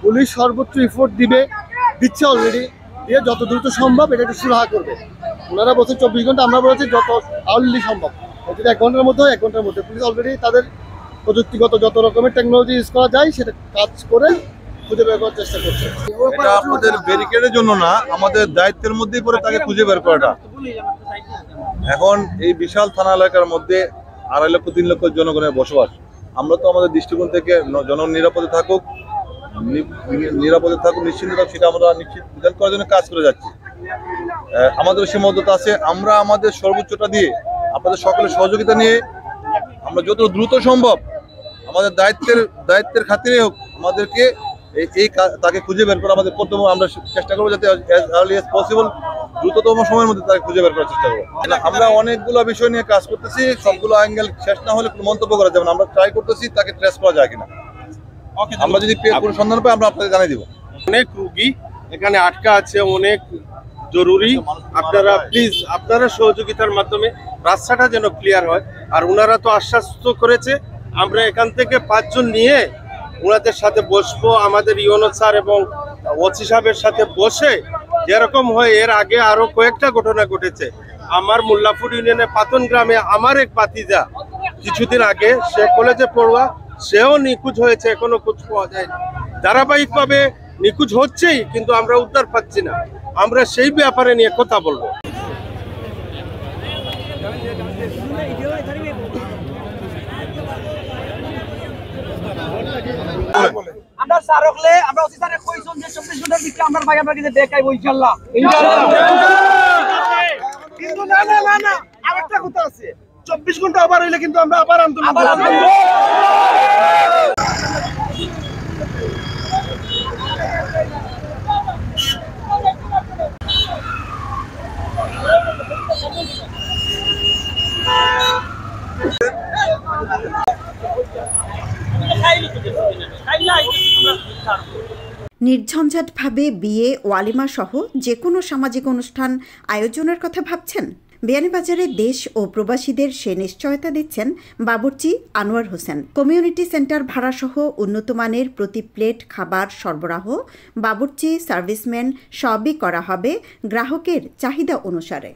Police সর্বোচ্চ effort দিচ্ছে already, দিয়ে যত দ্রুত সম্ভব এটা একটু সুরাহা করবে। ওনারা বলছে 24 ঘন্টা, আমরা বলেছি যত আর্লি সম্ভব, যদি 1 ঘন্টার মধ্যে হয় 1 ঘন্টার মধ্যে। পুলিশ অলরেডি তাদের প্রযুক্তিগত যত রকমের টেকনোলজি ইউজ করা যায় সেটা কাজ করে খুঁজে বের করার চেষ্টা করছে। এটা আপনাদের ব্যারিকেডের জন্য না, আমাদের দায়িত্বের মধ্যেই পড়ে তাকে খুঁজে বের করাটা। এখন এই বিশাল থানা এলাকার মধ্যে 2.5 লক্ষ 3 লক্ষ জনগণের বসবাস। আমরা তো আমাদের দৃষ্টিকোণ থেকে জনগণ নিরাপদে থাকুক, নিশ্চিন্ত থাকুক, সেটা আমরা নিশ্চিত করার জন্য কাজ করে যাচ্ছি। আমাদের সীমাবদ্ধতা আছে, আমরা আমাদের সর্বোচ্চটা দিয়ে আপনাদের সকলের সহযোগিতা নিয়ে আমরা যত দ্রুত সম্ভব আমাদের দায়িত্বের খাতিরে হোক আমাদেরকে তাকে খুঁজে বের করা আমাদের কর্তব্য। আমরা চেষ্টা করবো যাতে অ্যাজ আর্লি অ্যাজ পসিবল দ্রুততম সময়ের মধ্যে তাকে খুঁজে বের করার চেষ্টা করবো। আমরা অনেকগুলো বিষয় নিয়ে কাজ করতেছি, সবগুলো অ্যাঙ্গেল শেষ না হলে কোনো মন্তব্য করা যাবে না। আমরা ট্রাই করতেছি তাকে ট্রেস করা যায় কিনা, আমরা যদি কোনো সন্ধান পাই আমরা আপনাদের জানিয়ে দিব। অনেক রুগী এখানে আটকা আছে, অনেক জরুরি। আপনারা প্লিজ আপনারা সহযোগিতার মাধ্যমে রাস্তাটা যেন ক্লিয়ার হয়। আর ওনারা তো আশ্বাস করেছে, আমরা এখান থেকে 5 জন নিয়ে ওনাদের সাথে বসবো, আমাদের ইউনো স্যার এবং ওসি সাহেবের সাথে বসে, যেরকম হয় এর আগে আরো কয়েকটা ঘটনা ঘটেছে। আমার মোল্লাপুর ইউনিয়নের পাতন গ্রামে আমার এক ভাতিজা কিছুদিন আগে, সে কলেজে পড়ুয়া, সেও নিখোঁজ হয়েছে, এখনো খোঁজ পাওয়া যায়নি। ধারাবাহিকভাবে নিখোঁজ হচ্ছেই, কিন্তু আমরা উদ্ধার পাচ্ছি না। আমরা সেই ব্যাপারে নিয়ে কথা বলবো। আমরা সারকলে আমরা ওসি স্যারে কইছন যে 24 ঘন্টার ভিতরে আমরা ভাই আমরা কিন্তু দেখাইবো ইনশাআল্লাহ। কিন্তু না আরেকটা কথা আছে, 24 ঘন্টা আবার হইলে কিন্তু আমরা আবার আন্দোলন করব। নির্ঝঞ্ঝাটভাবে বিয়ে, ওয়ালিমা সহ যে কোনো সামাজিক অনুষ্ঠান আয়োজনের কথা ভাবছেন? বিয়ানীবাজারে দেশ ও প্রবাসীদের সে নিশ্চয়তা দিচ্ছেন বাবুর্চি আনোয়ার হোসেন। কমিউনিটি সেন্টার ভাড়াসহ উন্নতমানের প্রতি প্লেট খাবার সরবরাহ, বাবুর্চি, সার্ভিসম্যান সবই করা হবে গ্রাহকের চাহিদা অনুসারে।